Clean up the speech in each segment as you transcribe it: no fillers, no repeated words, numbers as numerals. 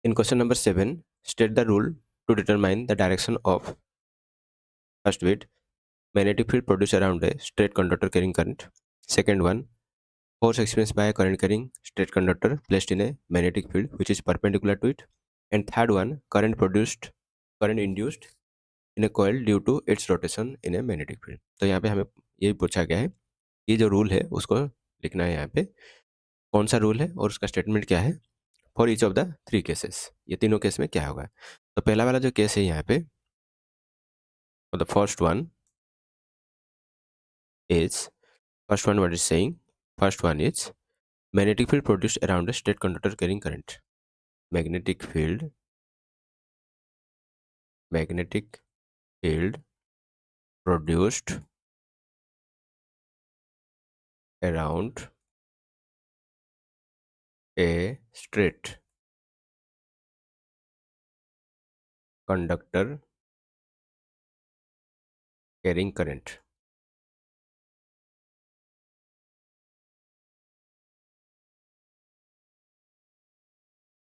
In question number 7, state the rule to determine the direction of first bit magnetic field produced around a straight conductor carrying current. Second one, force experienced by a current carrying straight conductor placed in a magnetic field which is perpendicular to it. And third one, current induced in a coil due to its rotation in a magnetic field. तो यहाँ पे हमें यही पूछा गया है, ये जो रूल है उसको लिखना है यहाँ पे, कौन सा रूल है और उसका स्टेटमेंट क्या है for each of the three cases, ये तीनों केस में क्या होगा. तो पहला वाला जो केस है यहाँ पे, the first one is first one what is saying, first one is magnetic field produced around a straight conductor carrying current. Magnetic field produced around a straight conductor carrying current.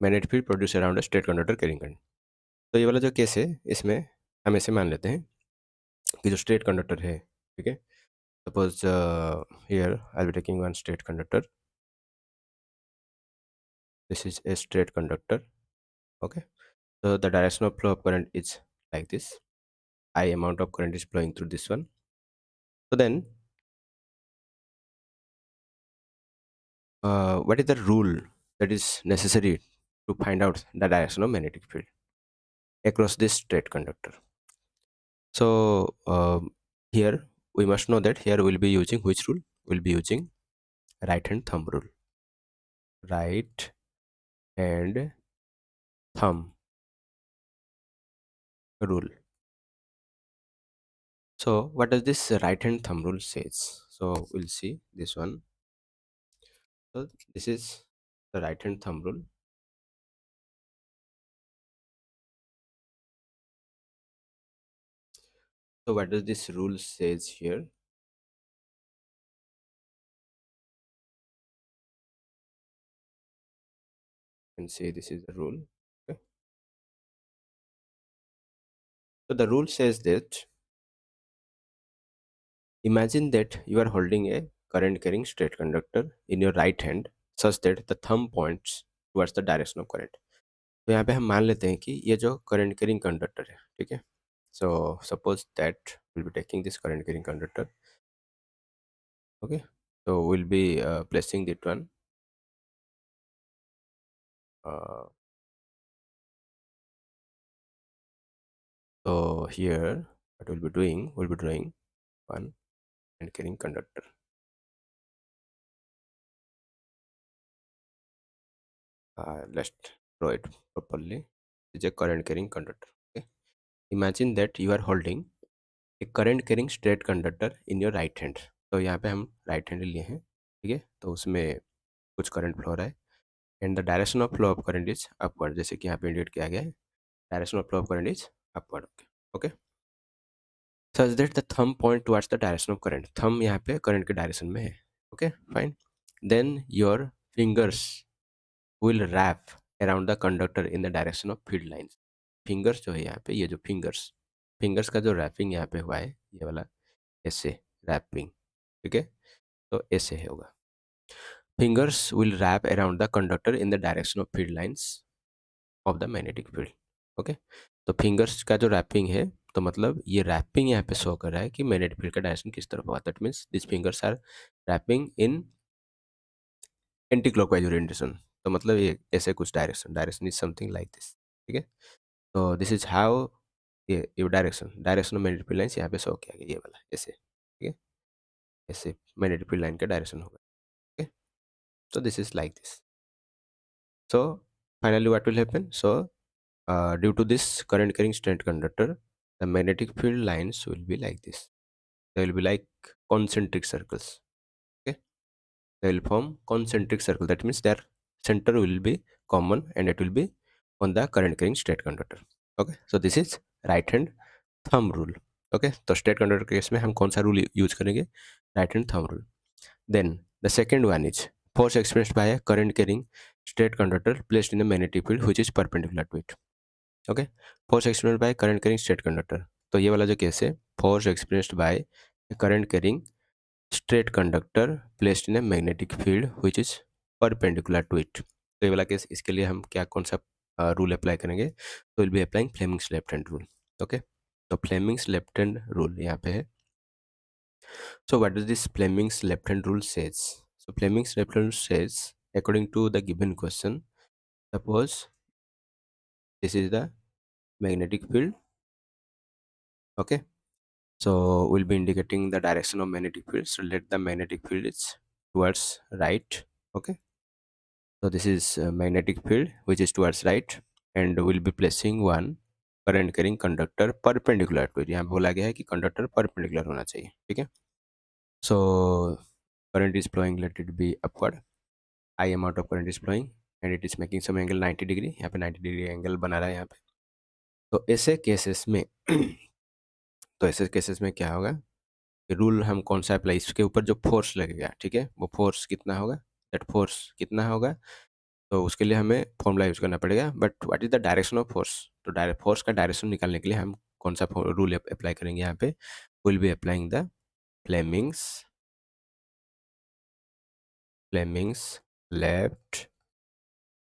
Magnetic field produced around a straight conductor carrying current. तो ये वाला जो case है इसमें हम ऐसे मान लेते हैं कि जो स्ट्रेट कंडक्टर है, ठीक है, suppose here I will be taking one straight conductor, this is a straight conductor. Okay, so the direction of flow of current is like this, I amount of current is flowing through this one. So then what is the rule that is necessary to find out the direction of magnetic field across this straight conductor? So here we must know that here we'll be using which rule? We'll be using right hand thumb rule. Right hand thumb rule. So what does this right hand thumb rule says? So we'll see this one. So this is the right hand thumb rule. So what does this rule says here? You can say this is the rule. Okay. So the rule says that imagine that you are holding a current carrying straight conductor in your right hand such that the thumb points towards the direction of current. तो यहाँ पे हम मान लेते हैं कि ये जो करंट कैरिंग कंडक्टर है, ठीक है. So suppose that will be taking this current carrying conductor. Okay, so we'll be placing that one so here what we'll be doing, we'll be drawing one current carrying conductor. Let's draw it properly. It's a current carrying conductor. Okay, imagine that you are holding a current carrying straight conductor in your right hand. तो यहाँ पे हम right hand लिए हैं, ठीक है, तो उसमें कुछ करंट फ्लो हो रहा है and the direction of flow of current is upward, जैसे कि यहाँ पे इंडिकेट किया गया है, direction of flow of current is upward. Okay, such that the thumb point towards the direction of current, thumb यहाँ पे करंट के डायरेक्शन में है. Okay fine, then your fingers will wrap around the conductor in the direction of field lines. Fingers जो है यहाँ पे, ये जो फिंगर्स का जो रैपिंग यहाँ पे हुआ है, ये वाला ऐसे रैपिंग, ठीक है, तो ऐसे होगा. Fingers will wrap around the conductor in the direction of field lines of the magnetic field. Okay, तो फिंगर्स का जो रैपिंग है, तो मतलब ये रैपिंग यहाँ पे शो कर रहा है कि मैग्नेटिक फील्ड का डायरेक्शन किस तरफ होगा. That means this fingers are wrapping in anti clockwise orientation. तो मतलब ये ऐसे कुछ direction is something like this, ठीक है. तो दिस इज हाउ ये direction of magnetic field lines यहाँ पे शो किया गया, ये वाला ऐसे, ठीक है, ऐसे मैग्नेटिक फील्ड लाइन का डायरेक्शन होगा. Okay, so this is like this. So finally what will happen? So due to this current carrying straight conductor, the magnetic field lines will be like this. They will be like concentric circles. Okay, they will form concentric circle. That means their center will be common and it will be on the current carrying straight conductor. Okay, so this is right hand thumb rule. Okay, तो straight conductor case में हम कौन सा rule use करेंगे? Right hand thumb rule. Then the second one is force experienced by a current carrying straight conductor placed in a magnetic field which is perpendicular to it. Okay, force experienced by current carrying straight conductor. तो ये वाला जो case है, force experienced by a current carrying straight conductor placed in a magnetic field which is perpendicular to it. तो ये वाला case, इसके लिए हम क्या कौन सा रूल अप्लाई करेंगे? तो will be applying Fleming's left hand rule. Okay, तो फ्लेमिंग्स लेफ्ट हैंड रूल यहाँ पे है. So what does this Fleming's left hand rule says? So Fleming's left hand rule says, according to the given question, suppose this is the magnetic field. Okay, so we'll be indicating the direction of magnetic field. So let the magnetic field is towards right. Okay, so this is magnetic field which is towards right, and we'll be placing one current carrying conductor perpendicular to it. यहाँ पे बोला गया है कि conductor perpendicular होना चाहिए. ठीक है, so current is flowing, let it be upward. I amount of current is flowing and it is making some angle 90 degree. यहाँ पे 90 डिग्री एंगल बना रहा है यहाँ पे. तो ऐसे केसेस में तो ऐसे केसेस में क्या होगा कि रूल हम कौन सा अप्लाई, इसके ऊपर जो फोर्स लगेगा, ठीक है, वो फोर्स कितना होगा, दैट फोर्स कितना होगा, तो उसके लिए हमें फॉर्मूला यूज करना पड़ेगा. But what is the direction of force? तो डायरेक्ट फोर्स का डायरेक्शन निकालने के लिए हम कौन सा रूल अप्लाई करेंगे? यहाँ पे will be applying the Fleming's left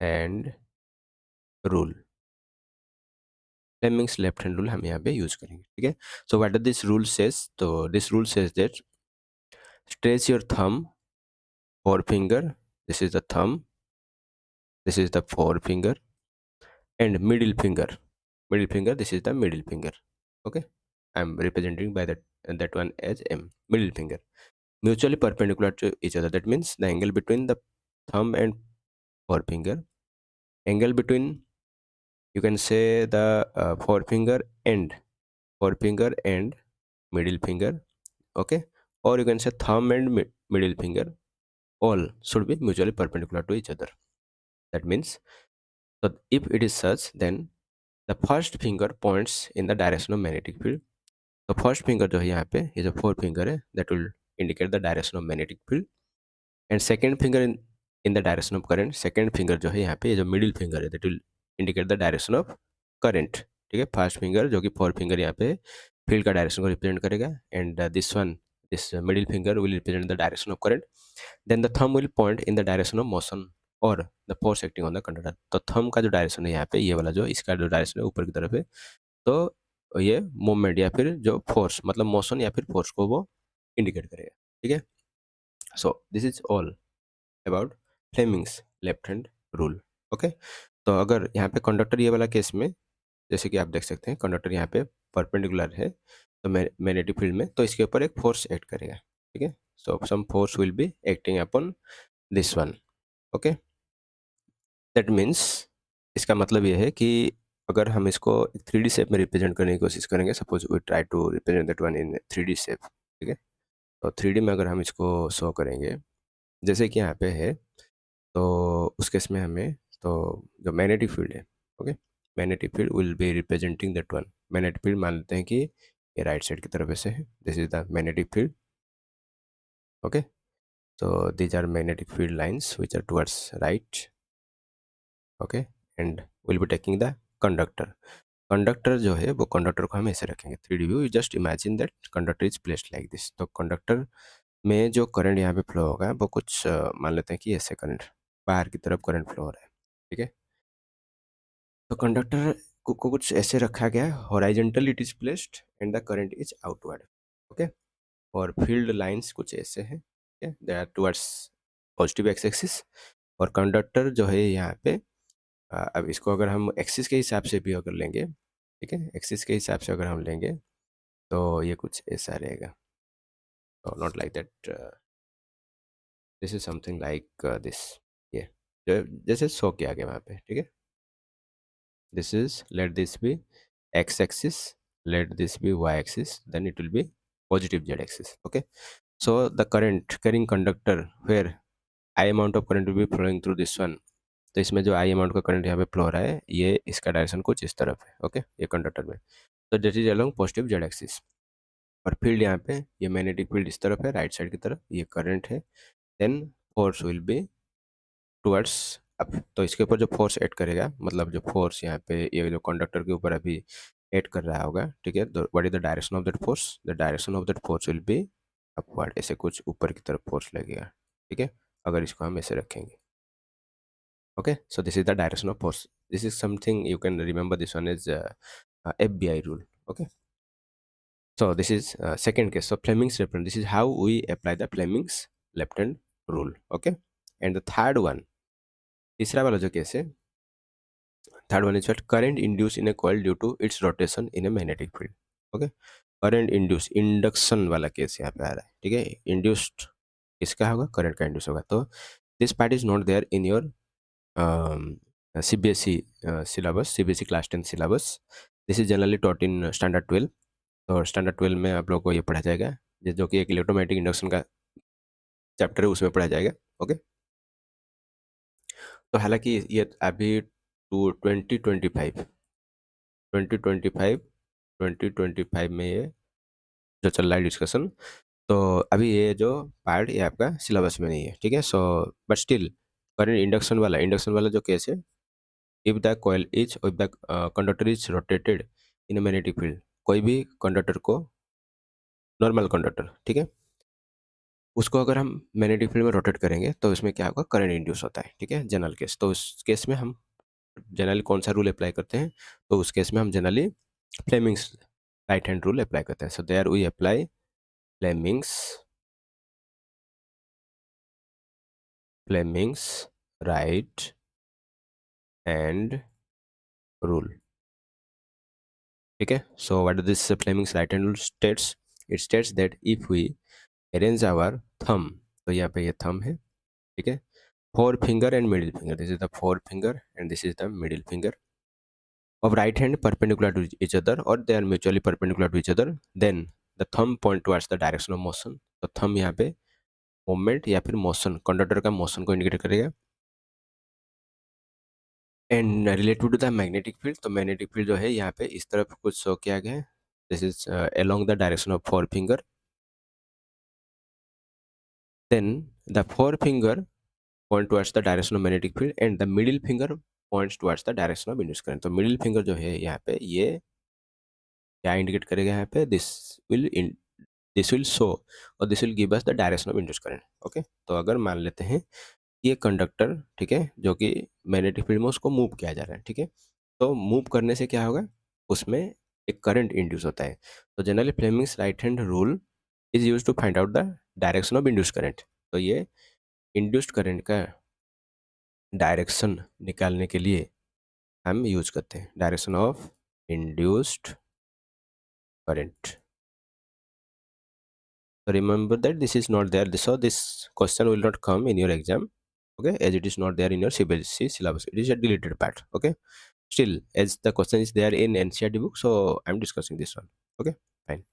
hand rule. Fleming's left hand rule हम यहाँ पे यूज करेंगे. ठीक है, so what does this rule says? तो this rule says that stretch your thumb forefinger, this is the thumb, this is the forefinger, and middle finger, this is the middle finger. Okay, I'm representing by that one as M, middle finger, mutually perpendicular to each other. That means the angle between the thumb and forefinger, angle between, you can say the forefinger and middle finger. Okay, or you can say thumb and middle finger, all should be mutually perpendicular to each other. That means, so if it is such, then the first finger points in the direction of magnetic field. तो first finger जो है यहाँ पे, ये जो four finger है, that will indicate the direction of magnetic field. And second finger in the direction of current. Second finger जो है यहाँ पे, ये जो मिडिल फिंगर है, that will indicate the direction of current. ठीक है, फर्स्ट फिंगर जो कि फोर फिंगर यहाँ पे फील्ड का डायरेक्शन को रिप्रेजेंट करेगा, and this middle finger will represent the direction of current. Then the thumb will point in the direction of motion और the force acting on the conductor. तो thumb का जो direction है यहाँ पे, ये वाला जो इसका जो डायरेक्शन है ऊपर की तरफ है, तो ये मूवमेंट या फिर जो फोर्स, मतलब मोशन या फिर फोर्स को वो इंडिकेट करेगा. ठीक है, so this is all about Fleming's left hand rule. Okay, तो अगर यहाँ पे कंडक्टर, ये वाला केस में जैसे कि आप देख सकते हैं, कंडक्टर यहाँ पे परपेंडिकुलर है तो मैग्नेटिक फील्ड में, तो इसके ऊपर एक फोर्स एक्ट करेगा. ठीक है, so some force will be acting upon this one. Okay, that means, इसका मतलब ये है कि अगर हम इसको 3D शेप में रिप्रेजेंट करने की कोशिश करेंगे, suppose we try to represent that one in 3D shape. ठीक है, तो 3D में अगर हम इसको शो करेंगे जैसे कि यहाँ पे है, तो उस केस में हमें, तो जो मैग्नेटिक फील्ड है, okay, magnetic field will be representing that one. Magnetic field मान लेते हैं कि ये राइट साइड की तरफ ऐसे है, this is the magnetic field. Okay, so these are magnetic field lines which are towards right. Okay, and we'll be taking the conductor. Conductor जो है वो, कंडक्टर को हम ऐसे रखेंगे 3D view. You just imagine that conductor is placed like this. तो conductor में जो करंट यहाँ पे फ्लो होगा वो कुछ मान लेते हैं कि ऐसे करंट बाहर की तरफ करंट फ्लो हो रहा है. ठीक है, तो कंडक्टर को कुछ ऐसे रखा गया है, horizontal it is placed and the current is outward. Okay, और फील्ड लाइंस कुछ ऐसे हैं, ठीक है, they are towards positive X axis. और कंडक्टर जो है यहाँ पे, अब इसको अगर हम एक्सिस के हिसाब से भी अगर लेंगे, ठीक है, एक्सिस के हिसाब से अगर हम लेंगे तो ये कुछ ऐसा रहेगा. तो not like that, this is something like this. ये जो जैसे शो किया गया वहाँ पे. ठीक है, this is, let this be X axis, let this be Y axis, then it will be positive Z axis. Okay, so the current carrying conductor where I amount of current will be flowing through this one. तो इसमें जो आई amount का current यहाँ पे flow हो रहा है, ये इसका डायरेक्शन कुछ इस तरफ है. ओके, ये कंडक्टर में, तो that is along positive Z axis. और फील्ड यहाँ पे, ये मैग्नेटिक फील्ड इस तरफ है, राइट साइड की तरफ, ये करंट है. Then force will be towards अब तो इसके ऊपर जो फोर्स ऐड करेगा, मतलब जो फोर्स यहाँ पे ये जो कंडक्टर के ऊपर अभी ऐड कर रहा होगा, ठीक है, what is the direction of that force? The direction of that force will be upward, ऐसे कुछ ऊपर की तरफ फोर्स लगेगा, ठीक है, अगर इसको हम ऐसे रखेंगे। Okay, so this is the direction of force. This is something you can remember, this one is FBI rule. Okay, so this is second case. So Fleming's left hand, this is how we apply the Fleming's left hand rule. Okay, and the third one, तीसरा वाला जो case है, third one is what current induce in a coil due to its rotation in a magnetic field. Okay, current induce, induction वाला case यहाँ पे आ रहा है, ठीक है, इंड्यूस्ड किसका होगा? करंट का इंड्यूस होगा। तो this part is not there in your CBSE syllabus, CBSE class 10 syllabus. This is generally taught in standard 12। तो स्टैंडर्ड 12 में आप लोग को ये पढ़ा जाएगा, जो कि एक इलेक्ट्रोमैग्नेटिक इंडक्शन का चैप्टर है, उसमें पढ़ा जाएगा। ओके, तो हालांकि ये अभी टू 2025 में ये जो चल रहा है डिस्कशन, तो अभी ये जो पार्ट ये आपका सिलेबस में नहीं है, ठीक है। So but still current induction वाला जो केस है, if the coil is, if the conductor is rotated in magnetic field, कोई भी कंडक्टर को, नॉर्मल कंडक्टर, ठीक है, उसको अगर हम मैग्नेटिक फील्ड में रोटेट करेंगे तो इसमें क्या होगा? करंट इंड्यूस होता है, ठीक है, जनरल केस। तो उस केस में हम जनरली कौन सा रूल अप्लाई करते हैं? तो उस केस में हम generally Fleming's right hand rule apply करते हैं। So there we apply Fleming's right hand rule, ठीक है। So what this Fleming's right hand rule states? It states that if we arrange our thumb, तो यहाँ पे ये थंब है, ठीक है, fore finger and middle finger, this is the fore finger and this is the middle finger of right hand perpendicular to each other, or they are mutually perpendicular to each other, then the thumb point towards the direction of motion. तो thumb यहाँ पे movement या फिर motion, conductor का motion को indicate करेगा। And related to the magnetic field, तो magnetic field जो है यहाँ पे इस तरफ कुछ शो किया गया है, this is along the direction of fore finger, then the fore finger point towards the direction of magnetic field and the middle finger points towards the direction of induce current. तो middle finger जो है यहाँ पे ये क्या indicate करेगा? यहाँ पे दिस विल शो और this will give us the direction of induce current. Okay, तो अगर मान लेते हैं ये कंडक्टर, ठीक है, जो कि मैग्नेटिक फील्ड में उसको मूव किया जा रहा है, ठीक है, तो मूव करने से क्या होगा? उसमें एक करंट इंड्यूस होता है। तो generally Fleming's right hand rule is use to find out the direction of induce current. तो ये इंड्यूस्ड करंट का डायरेक्शन निकालने के लिए हम यूज करते हैं, direction of induced current. So remember that this is not there, so this question will not come in your exam, okay, as it is not there in your CBSE syllabus, it is a deleted part. Okay, still as the question is there in NCERT book, so I'm discussing this one. Okay, fine.